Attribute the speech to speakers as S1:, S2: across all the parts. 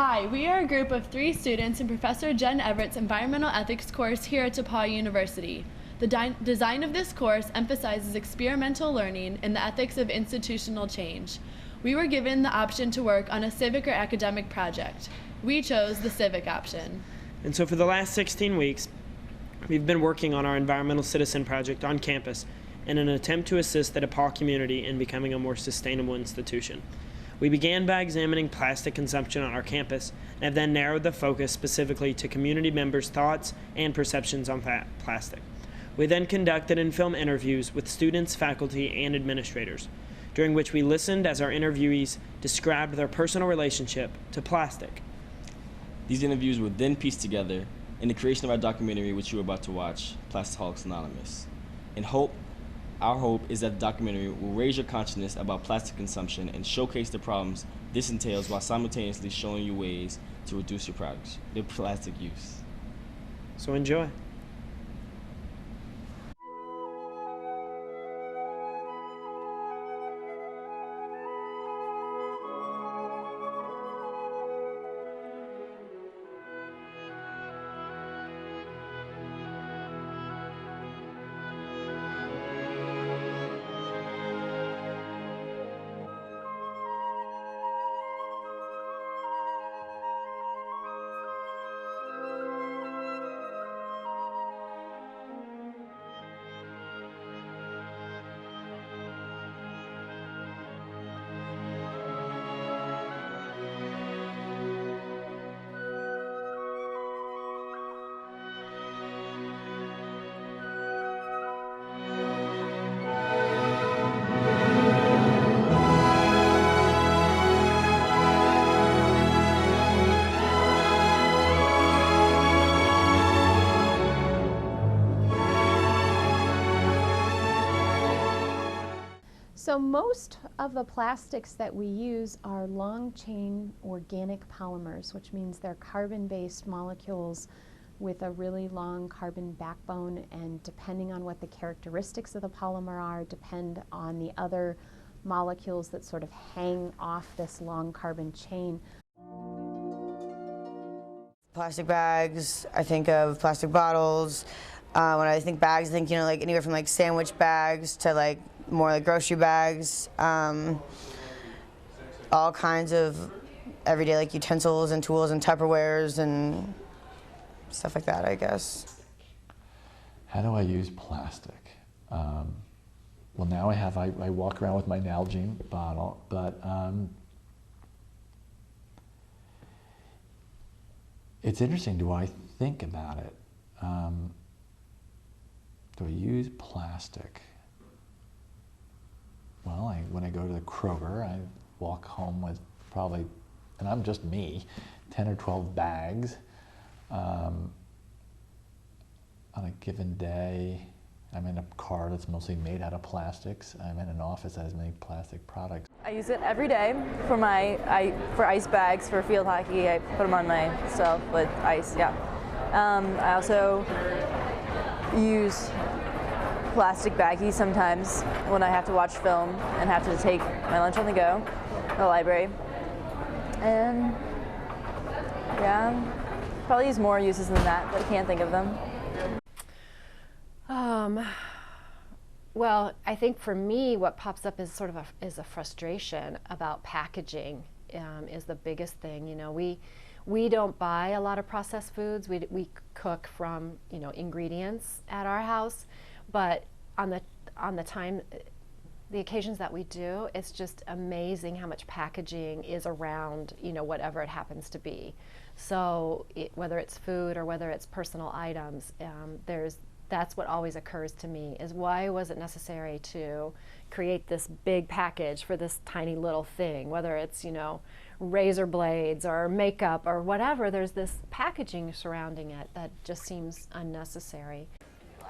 S1: Hi, we are a group of 3 students in Professor Jen Everett's Environmental Ethics course here at DePauw University. The design of this course emphasizes experimental learning and the ethics of institutional change. We were given the option to work on a civic or academic project. We chose the civic option.
S2: And so for the last 16 weeks, we've been working on our environmental citizen project on campus in an attempt to assist the DePauw community in becoming a more sustainable institution. We began by examining plastic consumption on our campus and have then narrowed the focus specifically to community members' thoughts and perceptions on plastic. We then conducted and filmed interviews with students, faculty, and administrators, during which we listened as our interviewees described their personal relationship to plastic.
S3: These interviews were then pieced together in the creation of our documentary, which you are about to watch, Plastaholics Anonymous. Our hope is that the documentary will raise your consciousness about plastic consumption and showcase the problems this entails while simultaneously showing you ways to reduce your plastic use.
S2: So enjoy.
S4: So most of the plastics that we use are long-chain organic polymers, which means they're carbon-based molecules with a really long carbon backbone, and depending on what the characteristics of the polymer are, depend on the other molecules that sort of hang off this long carbon chain.
S5: Plastic bags, I think of plastic bottles. When I think bags, I think, like anywhere from like sandwich bags to like more like grocery bags, all kinds of everyday like utensils and tools and Tupperwares and stuff like that, I guess.
S6: How do I use plastic? Well, now I walk around with my Nalgene bottle, but it's interesting. Do I think about it? Do I use plastic? Well, when I go to the Kroger, I walk home with probably, and I'm just me, 10 or 12 bags. On a given day, I'm in a car that's mostly made out of plastics. I'm in an office that has many plastic products.
S7: I use it every day for for ice bags for field hockey. I put them on myself with ice, yeah. I also use plastic baggies sometimes when I have to watch film and have to take my lunch on the go to the library. And yeah, probably use more uses than that, but I can't think of them.
S4: Well, I think for me, what pops up is sort of a frustration about packaging. Is the biggest thing. We don't buy a lot of processed foods. We cook from ingredients at our house, but on the occasions that we do, it's just amazing how much packaging is around whatever it happens to be. So whether it's food or whether it's personal items, that's what always occurs to me, is why was it necessary to create this big package for this tiny little thing, whether it's razor blades or makeup or whatever. There's this packaging surrounding it that just seems unnecessary.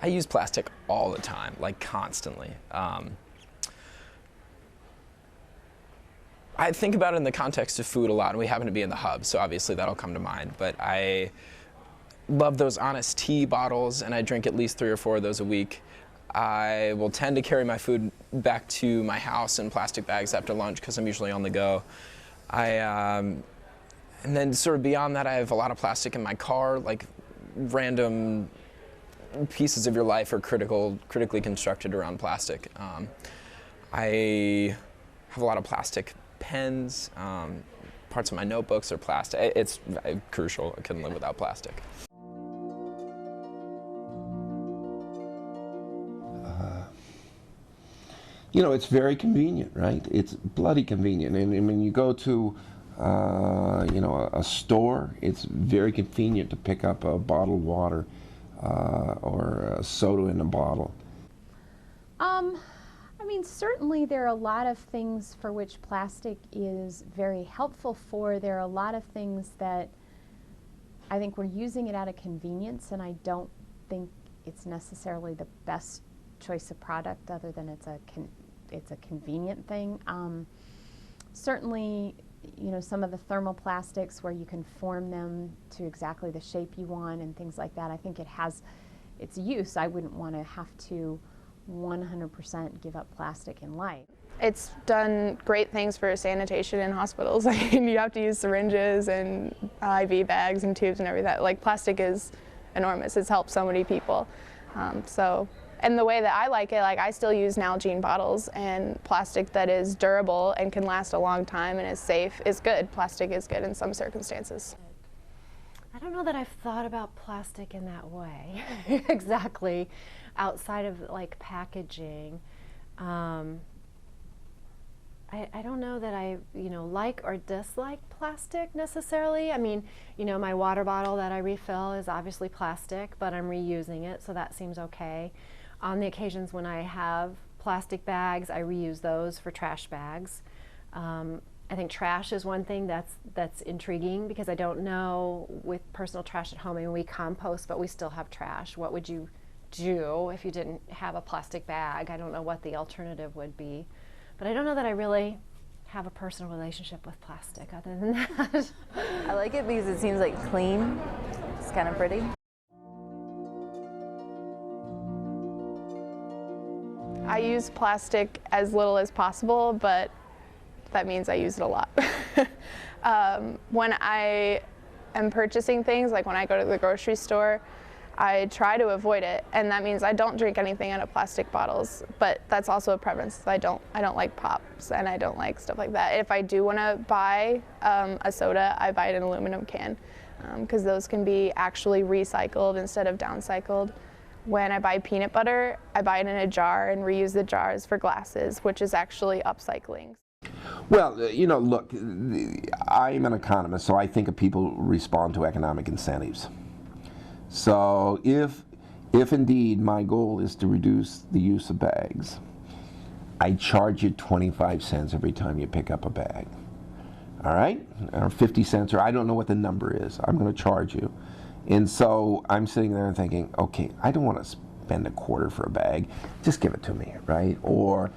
S8: I use plastic all the time, like constantly. I think about it in the context of food a lot, and we happen to be in the hub, so obviously that'll come to mind. But I love those Honest tea bottles, and I drink at least 3 or 4 of those a week. I will tend to carry my food back to my house in plastic bags after lunch because I'm usually on the go. I And then sort of beyond that, I have a lot of plastic in my car, like random pieces of your life are critically constructed around plastic. I have a lot of plastic pens. Parts of my notebooks are plastic. It's crucial. I couldn't live without plastic.
S9: You know, it's very convenient, right? It's bloody convenient. And when you go to, you know, a store, it's very convenient to pick up a bottled water or a soda in a bottle.
S10: I mean, certainly there are a lot of things for which plastic is very helpful for. There are a lot of things that I think we're using it out of convenience, and I don't think it's necessarily the best choice of product, other than it's a convenient thing. Certainly, you know, some of the thermoplastics where you can form them to exactly the shape you want and things like that, I think it has its use. I wouldn't want to have to 100% give up plastic in life.
S11: It's done great things for sanitation in hospitals. I mean, you have to use syringes and IV bags and tubes and everything. Like, plastic is enormous. It's helped so many people. And the way that I like it, like, I still use Nalgene bottles, and plastic that is durable and can last a long time and is safe is good. Plastic is good in some circumstances.
S4: I don't know that I've thought about plastic in that way, exactly, outside of like packaging. I don't know that I, you know, like or dislike plastic necessarily. I mean, you know, my water bottle that I refill is obviously plastic, but I'm reusing it, so that seems okay. On the occasions when I have plastic bags, I reuse those for trash bags. I think trash is one thing that's intriguing, because I don't know with personal trash at home. I mean, we compost, but we still have trash. What would you do if you didn't have a plastic bag? I don't know what the alternative would be. But I don't know that I really have a personal relationship with plastic other than that.
S7: I like it because it seems like clean. It's kind of pretty.
S11: I use plastic as little as possible, but that means I use it a lot. When I am purchasing things, like when I go to the grocery store, I try to avoid it, and that means I don't drink anything out of plastic bottles. But that's also a preference. I don't like pops, and I don't like stuff like that. If I do want to buy a soda, I buy it in an aluminum can, because those can be actually recycled instead of downcycled. When I buy peanut butter, I buy it in a jar and reuse the jars for glasses, which is actually upcycling.
S9: Well, you know, look, I'm an economist, so I think people respond to economic incentives. So if indeed my goal is to reduce the use of bags, I charge you 25 cents every time you pick up a bag. All right? Or 50 cents, or I don't know what the number is. I'm going to charge you. And so I'm sitting there and thinking, okay, I don't want to spend a quarter for a bag. Just give it to me, right? Or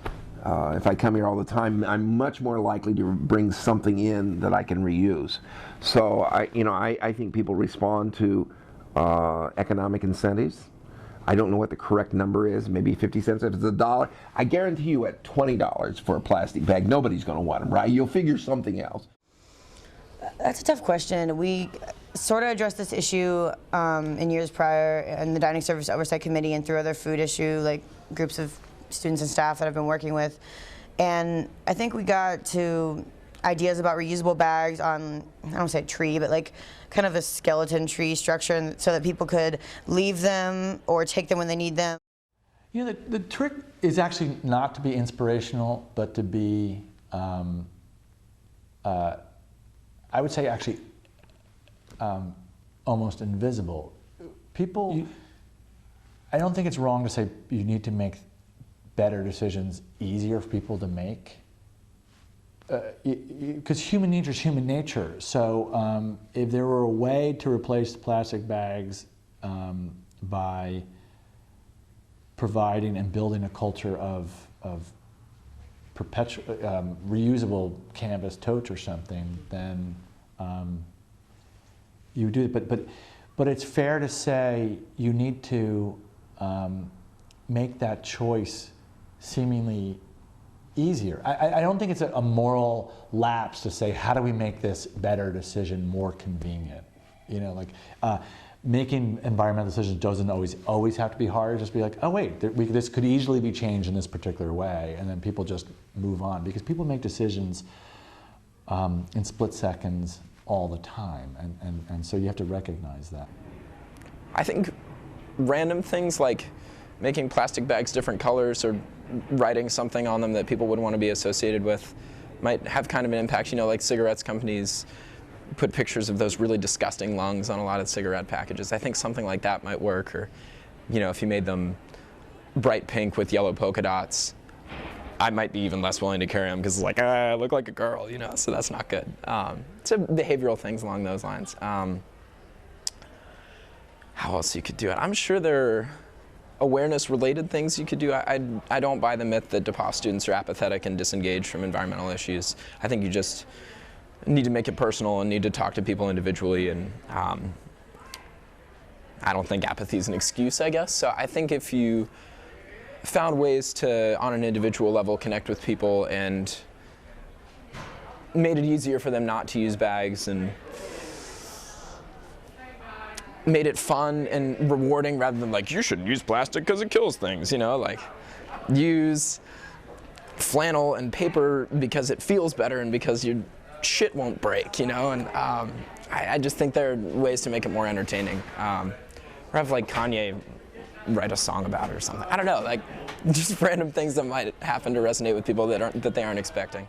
S9: if I come here all the time, I'm much more likely to bring something in that I can reuse. So I think people respond to economic incentives. I don't know what the correct number is, maybe 50 cents. If it's $1, I guarantee you at $20 for a plastic bag, nobody's going to want them, right? You'll figure something else.
S5: That's a tough question. We sort of addressed this issue in years prior in the Dining Service Oversight Committee and through other food issue, like groups of students and staff that I've been working with. And I think we got to ideas about reusable bags on, I don't say tree, but like kind of a skeleton tree structure, and so that people could leave them or take them when they need them.
S6: You know, the trick is actually not to be inspirational, but to be, I would say actually almost invisible. People, I don't think it's wrong to say you need to make better decisions easier for people to make. Because human nature is human nature. So if there were a way to replace the plastic bags by providing and building a culture of perpetual reusable canvas totes or something, then you do it. But it's fair to say you need to make that choice seemingly easier. I don't think it's a moral lapse to say, how do we make this better decision more convenient? You know, like making environmental decisions doesn't always have to be hard. Just be like, oh wait, this could easily be changed in this particular way, and then people just move on, because people make decisions in split seconds all the time, and so you have to recognize that.
S8: I think random things like making plastic bags different colors or writing something on them that people would want to be associated with might have kind of an impact. You know, like cigarettes companies put pictures of those really disgusting lungs on a lot of cigarette packages. I think something like that might work. Or, you know, if you made them bright pink with yellow polka dots, I might be even less willing to carry them because it's like, I look like a girl, you know, so that's not good. So behavioral things along those lines. How else you could do it? I'm sure there are awareness-related things you could do. I don't buy the myth that DePauw students are apathetic and disengaged from environmental issues. I think you just need to make it personal and need to talk to people individually, and I don't think apathy is an excuse, I guess. So I think if you found ways to, on an individual level, connect with people and made it easier for them not to use bags and made it fun and rewarding rather than like, you shouldn't use plastic because it kills things, you know, like use flannel and paper because it feels better and because your shit won't break, you know, and I just think there are ways to make it more entertaining. Or have like Kanye write a song about it or something. I don't know, like just random things that might happen to resonate with people that they aren't expecting.